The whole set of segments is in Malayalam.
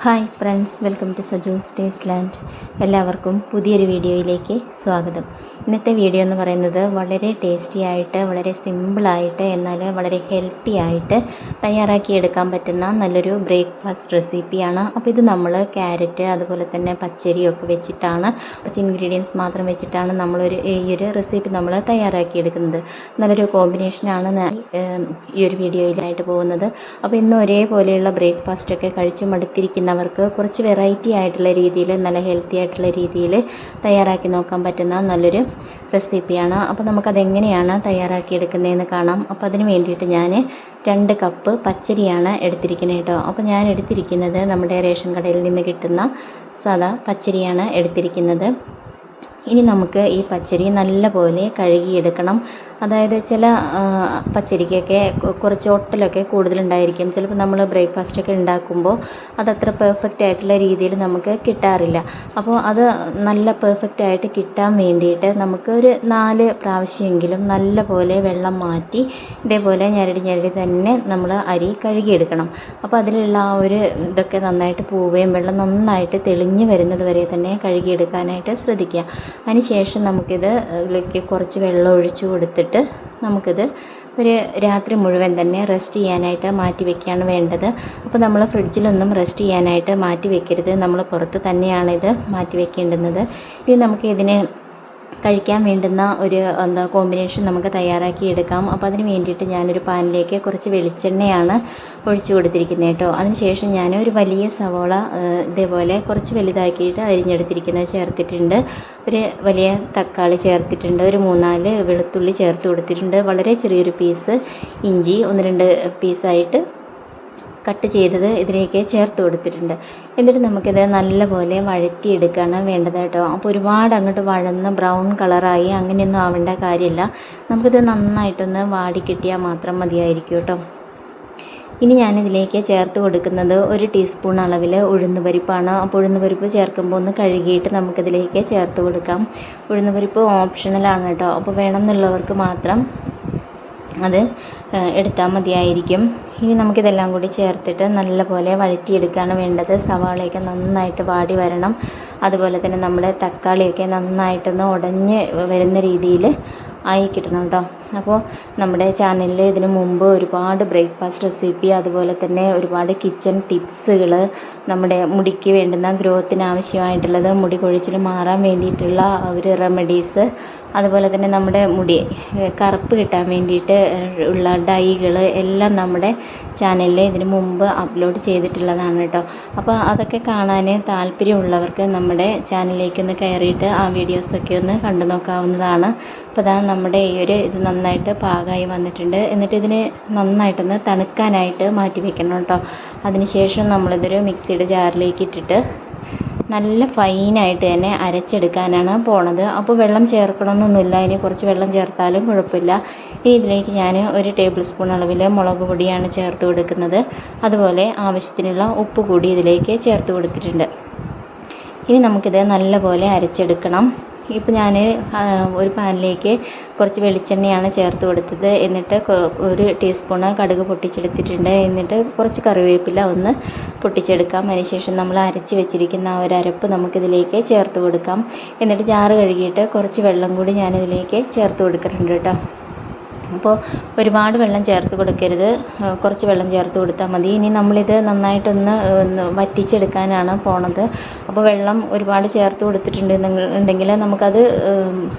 Hi friends, welcome to Saju's taste land. എല്ലാവർക്കും പുതിയൊരു വീഡിയോയിലേക്ക് സ്വാഗതം. ഇന്നത്തെ വീഡിയോ എന്ന് പറയുന്നത് വളരെ ടേസ്റ്റി ആയിട്ട്, വളരെ സിമ്പിളായിട്ട്, എന്നാൽ വളരെ ഹെൽത്തി ആയിട്ട് തയ്യാറാക്കിയെടുക്കാൻ പറ്റുന്ന നല്ലൊരു ബ്രേക്ക്ഫാസ്റ്റ് റെസിപ്പിയാണ്. അപ്പോൾ ഇത് നമ്മൾ ക്യാരറ്റ് അതുപോലെ തന്നെ പച്ചരിയൊക്കെ വെച്ചിട്ടാണ്, കുറച്ച് ഇൻഗ്രീഡിയൻസ് മാത്രം വെച്ചിട്ടാണ് ഈ ഒരു റെസിപ്പി നമ്മൾ തയ്യാറാക്കിയെടുക്കുന്നത്. നല്ലൊരു കോമ്പിനേഷനാണ് ഈ ഒരു വീഡിയോയിലായിട്ട് പോകുന്നത്. അപ്പോൾ ഇന്ന് ഒരേപോലെയുള്ള ബ്രേക്ക്ഫാസ്റ്റൊക്കെ കഴിച്ച് മടുത്തിരിക്കുന്നവർക്ക് കുറച്ച് വെറൈറ്റി ആയിട്ടുള്ള രീതിയിൽ, നല്ല ഹെൽത്തി ആയിട്ടുള്ള രീതിയിൽ തയ്യാറാക്കി നോക്കാൻ പറ്റുന്ന നല്ലൊരു റെസിപ്പിയാണ്. അപ്പോൾ നമുക്കതെങ്ങനെയാണ് തയ്യാറാക്കിയെടുക്കുന്നതെന്ന് കാണാം. അപ്പോൾ അതിന് വേണ്ടിയിട്ട് ഞാൻ 2 കപ്പ് പച്ചരിയാണ് എടുത്തിരിക്കുന്നത് കേട്ടോ. അപ്പോൾ ഞാൻ എടുത്തിരിക്കുന്നത് നമ്മുടെ റേഷൻ കടയിൽ നിന്ന് കിട്ടുന്ന സാദാ പച്ചരിയാണ് എടുത്തിരിക്കുന്നത്. ഇനി നമുക്ക് ഈ പച്ചരി നല്ലപോലെ കഴുകിയെടുക്കണം. അതായത് ചില പച്ചരിക്കൊക്കെ കുറച്ച് ഒട്ടലൊക്കെ കൂടുതലുണ്ടായിരിക്കും. ചിലപ്പോൾ നമ്മൾ ബ്രേക്ക്ഫാസ്റ്റൊക്കെ ഉണ്ടാക്കുമ്പോൾ അതത്ര പെർഫെക്റ്റ് ആയിട്ടുള്ള രീതിയിൽ നമുക്ക് കിട്ടാറില്ല. അപ്പോൾ അത് നല്ല പെർഫെക്റ്റ് ആയിട്ട് കിട്ടാൻ വേണ്ടിയിട്ട് നമുക്ക് ഒരു 4 പ്രാവശ്യമെങ്കിലും നല്ലപോലെ വെള്ളം മാറ്റി ഇതേപോലെ ഞരടി തന്നെ നമ്മൾ അരി കഴുകിയെടുക്കണം. അപ്പോൾ അതിലുള്ള ആ ഒരു ഇതൊക്കെ നന്നായിട്ട് പോവുകയും വെള്ളം നന്നായിട്ട് തെളിഞ്ഞ് വരുന്നത് വരെ തന്നെ കഴുകിയെടുക്കാനായിട്ട് ശ്രദ്ധിക്കുക. അതിനുശേഷം ഇതിലേക്ക് കുറച്ച് വെള്ളം ഒഴിച്ചു കൊടുത്തിട്ട് നമുക്കിത് ഒരു രാത്രി മുഴുവൻ തന്നെ റെസ്റ്റ് ചെയ്യാനായിട്ട് മാറ്റി വയ്ക്കുകയാണ് വേണ്ടത്. അപ്പോൾ നമ്മൾ ഫ്രിഡ്ജിലൊന്നും റെസ്റ്റ് ചെയ്യാനായിട്ട് മാറ്റി വയ്ക്കരുത്. നമ്മൾ പുറത്ത് തന്നെയാണ് ഇത് മാറ്റി വയ്ക്കേണ്ടുന്നത്. ഇത് നമുക്കിതിന് കഴിക്കാൻ വേണ്ടുന്ന ഒരു കോമ്പിനേഷൻ നമുക്ക് തയ്യാറാക്കി എടുക്കാം. അപ്പോൾ അതിന് വേണ്ടിയിട്ട് ഞാനൊരു പാനിലേക്ക് കുറച്ച് വെളിച്ചെണ്ണയാണ് ഒഴിച്ചു കൊടുത്തിരിക്കുന്നത് കേട്ടോ. അതിനുശേഷം ഞാൻ ഒരു വലിയ സവോള ഇതേപോലെ കുറച്ച് വലുതാക്കിയിട്ട് അരിഞ്ഞെടുത്തിരിക്കുന്നത് ചേർത്തിട്ടുണ്ട്. ഒരു വലിയ തക്കാളി ചേർത്തിട്ടുണ്ട്. ഒരു 3-4 വെളുത്തുള്ളി ചേർത്ത് കൊടുത്തിട്ടുണ്ട്. വളരെ ചെറിയൊരു പീസ് ഇഞ്ചി 1-2 പീസായിട്ട് കട്ട് ചെയ്തത് ഇതിലേക്ക് ചേർത്ത് കൊടുത്തിട്ടുണ്ട്. എന്നിട്ട് നമുക്കിത് നല്ലപോലെ വഴറ്റിയെടുക്കുകയാണ് വേണ്ടത് കേട്ടോ. അപ്പോൾ ഒരുപാട് അങ്ങോട്ട് വഴന്ന് ബ്രൗൺ കളറായി അങ്ങനെയൊന്നും ആവേണ്ട കാര്യമില്ല. നമുക്കിത് നന്നായിട്ടൊന്ന് വാടിക്കിട്ടിയാൽ മാത്രം മതിയായിരിക്കും കേട്ടോ. ഇനി ഞാനിതിലേക്ക് ചേർത്ത് കൊടുക്കുന്നത് 1 ടീസ്പൂൺ അളവിൽ ഉഴുന്നുപരിപ്പാണ്. അപ്പോൾ ഉഴുന്നുപരിപ്പ് ചേർക്കുമ്പോൾ ഒന്ന് കഴുകിയിട്ട് നമുക്കിതിലേക്ക് ചേർത്ത് കൊടുക്കാം. ഉഴുന്നുപരിപ്പ് ഓപ്ഷണലാണ് കേട്ടോ. അപ്പോൾ വേണമെന്നുള്ളവർക്ക് മാത്രം അത് എടുത്താൽ മതിയായിരിക്കും. ഇനി നമുക്കിതെല്ലാം കൂടി ചേർത്തിട്ട് നല്ലപോലെ വഴറ്റിയെടുക്കുകയാണ് വേണ്ടത്. സവാളയൊക്കെ നന്നായിട്ട് വാടി വരണം. അതുപോലെ തന്നെ നമ്മുടെ തക്കാളിയൊക്കെ നന്നായിട്ടൊന്ന് ഉടഞ്ഞ് വരുന്ന രീതിയിൽ ആയി കിട്ടണം കേട്ടോ. അപ്പോൾ നമ്മുടെ ചാനലിൽ ഇതിനു മുമ്പ് ഒരുപാട് ബ്രേക്ക്ഫാസ്റ്റ് റെസിപ്പി, അതുപോലെ തന്നെ ഒരുപാട് കിച്ചൺ ടിപ്സുകൾ, നമ്മുടെ മുടിക്ക് വേണ്ടുന്ന ഗ്രോത്തിന് ആവശ്യമായിട്ടുള്ളത്, മുടി കൊഴിച്ചിൽ മാറാൻ വേണ്ടിയിട്ടുള്ള ഒരു റെമഡീസ്, അതുപോലെ തന്നെ നമ്മുടെ മുടി കറുപ്പ് കിട്ടാൻ വേണ്ടിയിട്ട് ഉള്ള ഡൈകൾ എല്ലാം നമ്മുടെ ചാനലിൽ ഇതിനു മുമ്പ് അപ്ലോഡ് ചെയ്തിട്ടുള്ളതാണ് കേട്ടോ. അപ്പോൾ അതൊക്കെ കാണാൻ താല്പര്യമുള്ളവർക്ക് നമ്മുടെ ചാനലിലേക്കൊന്ന് കയറിയിട്ട് ആ വീഡിയോസൊക്കെ ഒന്ന് കണ്ടു നോക്കാവുന്നതാണ്. അപ്പോൾ അതാണ് നമ്മുടെ ഇത് നന്നായിട്ട് പാകമായി വന്നിട്ടുണ്ട്. എന്നിട്ട് ഇതിന് നന്നായിട്ടൊന്ന് തണുക്കാനായിട്ട് മാറ്റി വെക്കണം കേട്ടോ. അതിനുശേഷം നമ്മളിതൊരു മിക്സിയുടെ ജാറിലേക്ക് ഇട്ടിട്ട് നല്ല ഫൈനായിട്ട് തന്നെ അരച്ചെടുക്കാനാണ് പോണത്. അപ്പോൾ വെള്ളം ചേർക്കണമെന്നൊന്നുമില്ല. ഇനി കുറച്ച് വെള്ളം ചേർത്താലും കുഴപ്പമില്ല. ഇനി ഇതിലേക്ക് ഞാൻ 1 ടേബിൾ സ്പൂൺ അളവിൽ മുളക് പൊടിയാണ് ചേർത്ത് കൊടുക്കുന്നത്. അതുപോലെ ആവശ്യത്തിനുള്ള ഉപ്പ് കൂടി ഇതിലേക്ക് ചേർത്ത് കൊടുത്തിട്ടുണ്ട്. ഇനി നമുക്കിത് നല്ലപോലെ അരച്ചെടുക്കണം. ഇപ്പോൾ ഞാൻ ഒരു പാനിലേക്ക് കുറച്ച് വെളിച്ചെണ്ണയാണ് ചേർത്ത് കൊടുത്തത്. എന്നിട്ട് 1 ടീസ്പൂണ് കടുക് പൊട്ടിച്ചെടുത്തിട്ടുണ്ട്. എന്നിട്ട് കുറച്ച് കറിവേപ്പില ഒന്ന് പൊട്ടിച്ചെടുക്കാം. അതിനുശേഷം നമ്മൾ അരച്ച് വെച്ചിരിക്കുന്ന ആ ഒരു അരപ്പ് നമുക്കിതിലേക്ക് ചേർത്ത് കൊടുക്കാം. എന്നിട്ട് ജാറ് കഴുകിയിട്ട് കുറച്ച് വെള്ളം കൂടി ഞാനിതിലേക്ക് ചേർത്ത് കൊടുക്കുന്നുണ്ട് കേട്ടോ. അപ്പോൾ ഒരുപാട് വെള്ളം ചേർത്ത് കൊടുക്കരുത്, കുറച്ച് വെള്ളം ചേർത്ത് കൊടുത്താൽ മതി. ഇനി നമ്മളിത് നന്നായിട്ടൊന്ന് വറ്റിച്ചെടുക്കാനാണ് പോണത്. അപ്പോൾ വെള്ളം ഒരുപാട് ചേർത്ത് കൊടുത്തിട്ടുണ്ടെങ്കിൽ നമുക്കത്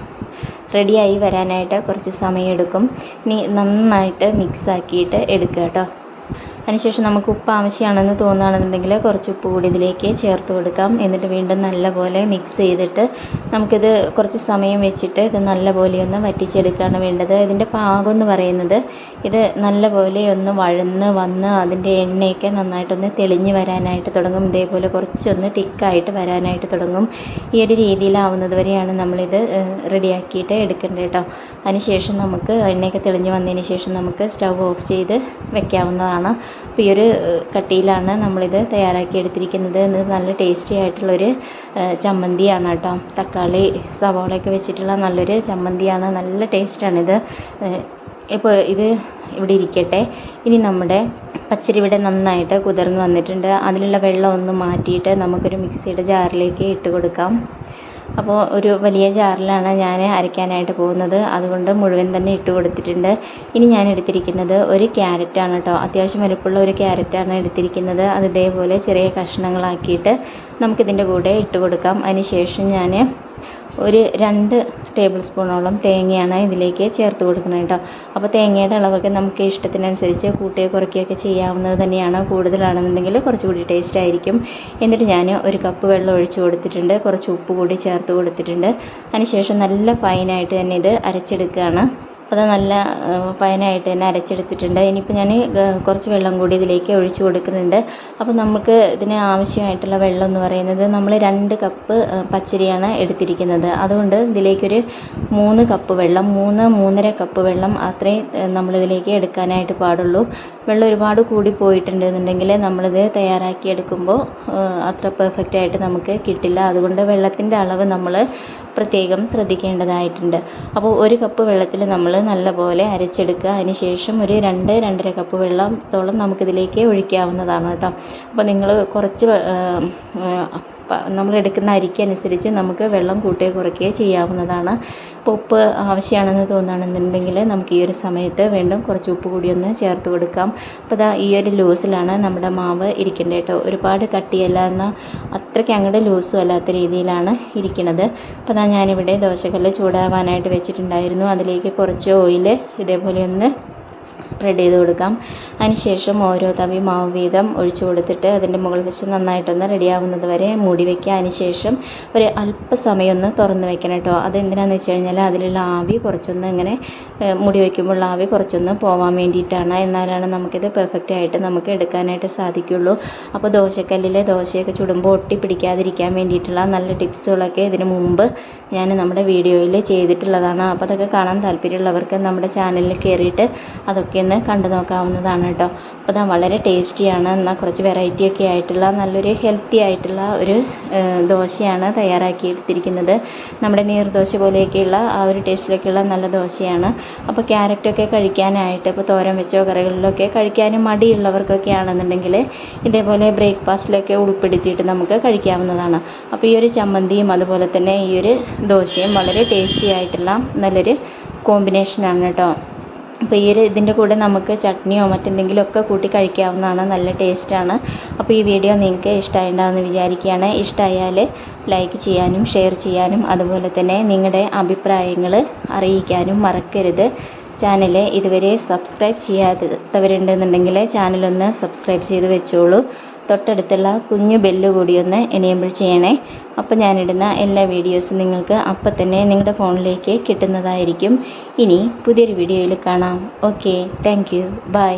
റെഡിയായി വരാനായിട്ട് കുറച്ച് സമയമെടുക്കും. ഇനി നന്നായിട്ട് മിക്സാക്കിയിട്ട് എടുക്കുക കേട്ടോ. അതിനുശേഷം നമുക്ക് ഉപ്പ് ആവശ്യമാണെന്ന് തോന്നുകയാണെന്നുണ്ടെങ്കിൽ കുറച്ച് ഉപ്പ് കൂടി ഇതിലേക്ക് ചേർത്ത് കൊടുക്കാം. എന്നിട്ട് വീണ്ടും നല്ലപോലെ മിക്സ് ചെയ്തിട്ട് നമുക്കിത് കുറച്ച് സമയം വെച്ചിട്ട് ഇത് നല്ലപോലെ ഒന്ന് വറ്റിച്ചെടുക്കുകയാണ് വേണ്ടത്. ഇതിൻ്റെ പാകം എന്ന് പറയുന്നത് ഇത് നല്ലപോലെ ഒന്ന് വഴന്ന് വന്ന് അതിൻ്റെ എണ്ണയൊക്കെ നന്നായിട്ടൊന്ന് തെളിഞ്ഞ് വരാനായിട്ട് തുടങ്ങും. ഇതേപോലെ കുറച്ചൊന്ന് തിക്കായിട്ട് വരാനായിട്ട് തുടങ്ങും. ഈ ഒരു രീതിയിലാവുന്നത് വരെയാണ് നമ്മളിത് റെഡിയാക്കിയിട്ട് എടുക്കേണ്ടത് കേട്ടോ. അതിനുശേഷം നമുക്ക് എണ്ണയൊക്കെ തെളിഞ്ഞ് വന്നതിന് ശേഷം നമുക്ക് സ്റ്റൗ ഓഫ് ചെയ്ത് വെക്കാവുന്നതാണ്. അപ്പോൾ ഈ ഒരു കട്ടിയിലാണ് നമ്മളിത് തയ്യാറാക്കി എടുത്തിരിക്കുന്നത്. ഇത് നല്ല ടേസ്റ്റി ആയിട്ടുള്ളൊരു ചമ്മന്തിയാണ് കേട്ടോ. തക്കാളി സവാളയൊക്കെ വെച്ചിട്ടുള്ള നല്ലൊരു ചമ്മന്തിയാണ്. നല്ല ടേസ്റ്റാണിത്. ഇപ്പോൾ ഇത് ഇവിടെ ഇരിക്കട്ടെ. ഇനി നമ്മുടെ പച്ചരി ഇവിടെ നന്നായിട്ട് കുതിർന്ന് വന്നിട്ടുണ്ട്. അതിലുള്ള വെള്ളം ഒന്ന് മാറ്റിയിട്ട് നമുക്കൊരു മിക്സിയുടെ ജാറിലേക്ക് ഇട്ട് കൊടുക്കാം. അപ്പോൾ ഒരു വലിയ ജാറിലാണ് ഞാൻ അരയ്ക്കാനായിട്ട് പോകുന്നത്, അതുകൊണ്ട് മുഴുവൻ തന്നെ ഇട്ട് കൊടുത്തിട്ടുണ്ട്. ഇനി ഞാൻ എടുത്തിരിക്കുന്നത് ഒരു ക്യാരറ്റാണ് കേട്ടോ. അത്യാവശ്യം വലുപ്പമുള്ള ഒരു ക്യാരറ്റാണ് എടുത്തിരിക്കുന്നത്. അത് ഇതേപോലെ ചെറിയ കഷ്ണങ്ങളാക്കിയിട്ട് നമുക്കിതിൻ്റെ കൂടെ ഇട്ട് കൊടുക്കാം. അതിന് ശേഷം ഞാൻ ഒരു 2 ടേബിൾ സ്പൂണോളം തേങ്ങയാണ് ഇതിലേക്ക് ചേർത്ത് കൊടുക്കുന്നത് കേട്ടോ. അപ്പോൾ തേങ്ങയുടെ അളവൊക്കെ നമുക്ക് ഇഷ്ടത്തിനനുസരിച്ച് കൂട്ടുകയോ കുറയ്ക്കുകയൊക്കെ ചെയ്യാവുന്നത് തന്നെയാണ്. കൂടുതലാണെന്നുണ്ടെങ്കിൽ കുറച്ചുകൂടി ടേസ്റ്റ് ആയിരിക്കും. എന്നിട്ട് ഞാൻ 1 കപ്പ് വെള്ളം ഒഴിച്ച് കൊടുത്തിട്ടുണ്ട്. കുറച്ച് ഉപ്പ് കൂടി ചേർത്ത് കൊടുത്തിട്ടുണ്ട്. അതിനുശേഷം നല്ല ഫൈനായിട്ട് തന്നെ ഇത് അരച്ചെടുക്കുകയാണ്. അപ്പോൾ അത് നല്ല ഫൈനായിട്ട് തന്നെ അരച്ചെടുത്തിട്ടുണ്ട്. ഇനിയിപ്പോൾ ഞാൻ കുറച്ച് വെള്ളം കൂടി ഇതിലേക്ക് ഒഴിച്ച് കൊടുക്കുന്നുണ്ട്. അപ്പോൾ നമുക്ക് ഇതിന് ആവശ്യമായിട്ടുള്ള വെള്ളം എന്ന് പറയുന്നത് നമ്മൾ 2 കപ്പ് പച്ചരിയാണ് എടുത്തിരിക്കുന്നത്. അതുകൊണ്ട് ഇതിലേക്കൊരു 3 കപ്പ് വെള്ളം, 3-3.5 കപ്പ് വെള്ളം അത്രയും നമ്മളിതിലേക്ക് എടുക്കാനായിട്ട് പാടുള്ളൂ. വെള്ളം ഒരുപാട് കൂടി പോയിട്ടുണ്ടെന്നുണ്ടെങ്കിൽ നമ്മളിത് തയ്യാറാക്കി എടുക്കുമ്പോൾ അത്ര പെർഫെക്റ്റ് ആയിട്ട് നമുക്ക് കിട്ടില്ല. അതുകൊണ്ട് വെള്ളത്തിൻ്റെ അളവ് നമ്മൾ പ്രത്യേകം ശ്രദ്ധിക്കേണ്ടതായിട്ടുണ്ട്. അപ്പോൾ 1 കപ്പ് വെള്ളത്തിൽ നമ്മൾ നല്ലപോലെ അരച്ചെടുക്കുക. അതിന് ശേഷം ഒരു 2-2.5 കപ്പ് വെള്ളത്തോളം നമുക്കിതിലേക്ക് ഒഴിക്കാവുന്നതാണ് കേട്ടോ. അപ്പോൾ നിങ്ങൾ കുറച്ച് നമ്മൾ എടുക്കുന്ന അരിക്കനുസരിച്ച് നമുക്ക് വെള്ളം കൂട്ടുകയോ കുറയ്ക്കുകയോ ചെയ്യാവുന്നതാണ്. ഇപ്പോൾ ഉപ്പ് ആവശ്യമാണെന്ന് തോന്നുകയാണെന്നുണ്ടെങ്കിൽ നമുക്ക് ഈ ഒരു സമയത്ത് വീണ്ടും കുറച്ച് ഉപ്പ് കൂടി ഒന്ന് ചേർത്ത് കൊടുക്കാം. അപ്പോൾ ഇതാ ഈ ഒരു ലൂസിലാണ് നമ്മുടെ മാവ് ഇരിക്കേണ്ടത് കേട്ടോ. ഒരുപാട് കട്ടിയല്ല, എന്നാൽ അത്രയ്ക്ക് അങ്ങോട്ട് ലൂസും അല്ലാത്ത രീതിയിലാണ് ഇരിക്കുന്നത്. അപ്പോൾ ഇതാ ഞാനിവിടെ ദോശക്കല്ല് ചൂടാവാനായിട്ട് വെച്ചിട്ടുണ്ടായിരുന്നു. അതിലേക്ക് കുറച്ച് ഓയിൽ ഇതേപോലെ ഒന്ന് സ്പ്രെഡ് ചെയ്ത് കൊടുക്കാം. അതിനുശേഷം ഓരോ തവി മാവ് വീതം ഒഴിച്ചു കൊടുത്തിട്ട് അതിൻ്റെ മുകൾ വശം നന്നായിട്ടൊന്ന് റെഡിയാവുന്നത് വരെ മൂടി വയ്ക്കുക. അതിനുശേഷം ഒരു അല്പസമയം ഒന്ന് തുറന്ന് വെക്കണം കേട്ടോ. അതെന്തിനാണെന്ന് വെച്ച് കഴിഞ്ഞാൽ അതിലുള്ള ആവി കുറച്ചൊന്ന് ഇങ്ങനെ മൂടി വയ്ക്കുമ്പോൾ ആവി കുറച്ചൊന്ന് പോകാൻ വേണ്ടിയിട്ടാണ്. എന്നാലാണ് നമുക്കിത് പെർഫെക്റ്റ് ആയിട്ട് നമുക്ക് എടുക്കാനായിട്ട് സാധിക്കുള്ളൂ. അപ്പോൾ ദോശക്കല്ലിൽ ദോശയൊക്കെ ചുടുമ്പോൾ ഒട്ടി പിടിക്കാതിരിക്കാൻ വേണ്ടിയിട്ടുള്ള നല്ല ടിപ്സുകളൊക്കെ ഇതിന് മുമ്പ് ഞാൻ നമ്മുടെ വീഡിയോയിൽ ചെയ്തിട്ടുള്ളതാണ്. അപ്പോൾ അതൊക്കെ കാണാൻ താല്പര്യമുള്ളവർക്ക് നമ്മുടെ ചാനലിൽ കയറിയിട്ട് അതൊക്കെ ഒന്ന് കണ്ടു നോക്കാവുന്നതാണ് കേട്ടോ. അപ്പോൾ അത് വളരെ ടേസ്റ്റിയാണ്, എന്നാൽ കുറച്ച് വെറൈറ്റി ഒക്കെ ആയിട്ടുള്ള നല്ലൊരു ഹെൽത്തി ആയിട്ടുള്ള ഒരു ദോശയാണ് തയ്യാറാക്കി എടുത്തിരിക്കുന്നത്. നമ്മുടെ നീർദോശ പോലെയൊക്കെയുള്ള ആ ഒരു ടേസ്റ്റിലൊക്കെയുള്ള നല്ല ദോശയാണ്. അപ്പോൾ ക്യാരറ്റൊക്കെ കഴിക്കാനായിട്ട് ഇപ്പോൾ തോരൻ വെച്ചോ കറികളിലൊക്കെ കഴിക്കാനും മടിയുള്ളവർക്കൊക്കെ ആണെന്നുണ്ടെങ്കിൽ ഇതേപോലെ ബ്രേക്ക്ഫാസ്റ്റിലൊക്കെ ഉൾപ്പെടുത്തിയിട്ട് നമുക്ക് കഴിക്കാവുന്നതാണ്. അപ്പോൾ ഈ ഒരു ചമ്മന്തിയും അതുപോലെ തന്നെ ഈ ഒരു ദോശയും വളരെ ടേസ്റ്റി ആയിട്ടുള്ള നല്ലൊരു കോമ്പിനേഷനാണ് കേട്ടോ. അപ്പോൾ ഈ ഇതിൻ്റെ കൂടെ നമുക്ക് ചട്നിയോ മറ്റെന്തെങ്കിലുമൊക്കെ കൂട്ടി കഴിക്കാവുന്നതാണ്. നല്ല ടേസ്റ്റാണ്. അപ്പോൾ ഈ വീഡിയോ നിങ്ങൾക്ക് ഇഷ്ടമായിട്ടുണ്ടാവുമെന്ന് വിചാരിക്കുകയാണ്. ഇഷ്ടമായാൽ ലൈക്ക് ചെയ്യാനും ഷെയർ ചെയ്യാനും അതുപോലെ തന്നെ നിങ്ങളുടെ അഭിപ്രായങ്ങൾ അറിയിക്കാനും മറക്കരുത്. ചാനൽ ഇതുവരെ സബ്സ്ക്രൈബ് ചെയ്യാത്തവരുണ്ടെന്നുണ്ടെങ്കിൽ ചാനലൊന്ന് സബ്സ്ക്രൈബ് ചെയ്ത് വെച്ചോളൂ. തൊട്ടടുത്തുള്ള കുഞ്ഞു ബെല്ല് കൂടി ഒന്ന് എനേബിൾ ചെയ്യണേ. അപ്പോൾ ഞാനിടുന്ന എല്ലാ വീഡിയോസും നിങ്ങൾക്ക് അപ്പം തന്നെ നിങ്ങളുടെ ഫോണിലേക്ക് കിട്ടുന്നതായിരിക്കും. ഇനി പുതിയൊരു വീഡിയോയിൽ കാണാം. Okay, thank you, by.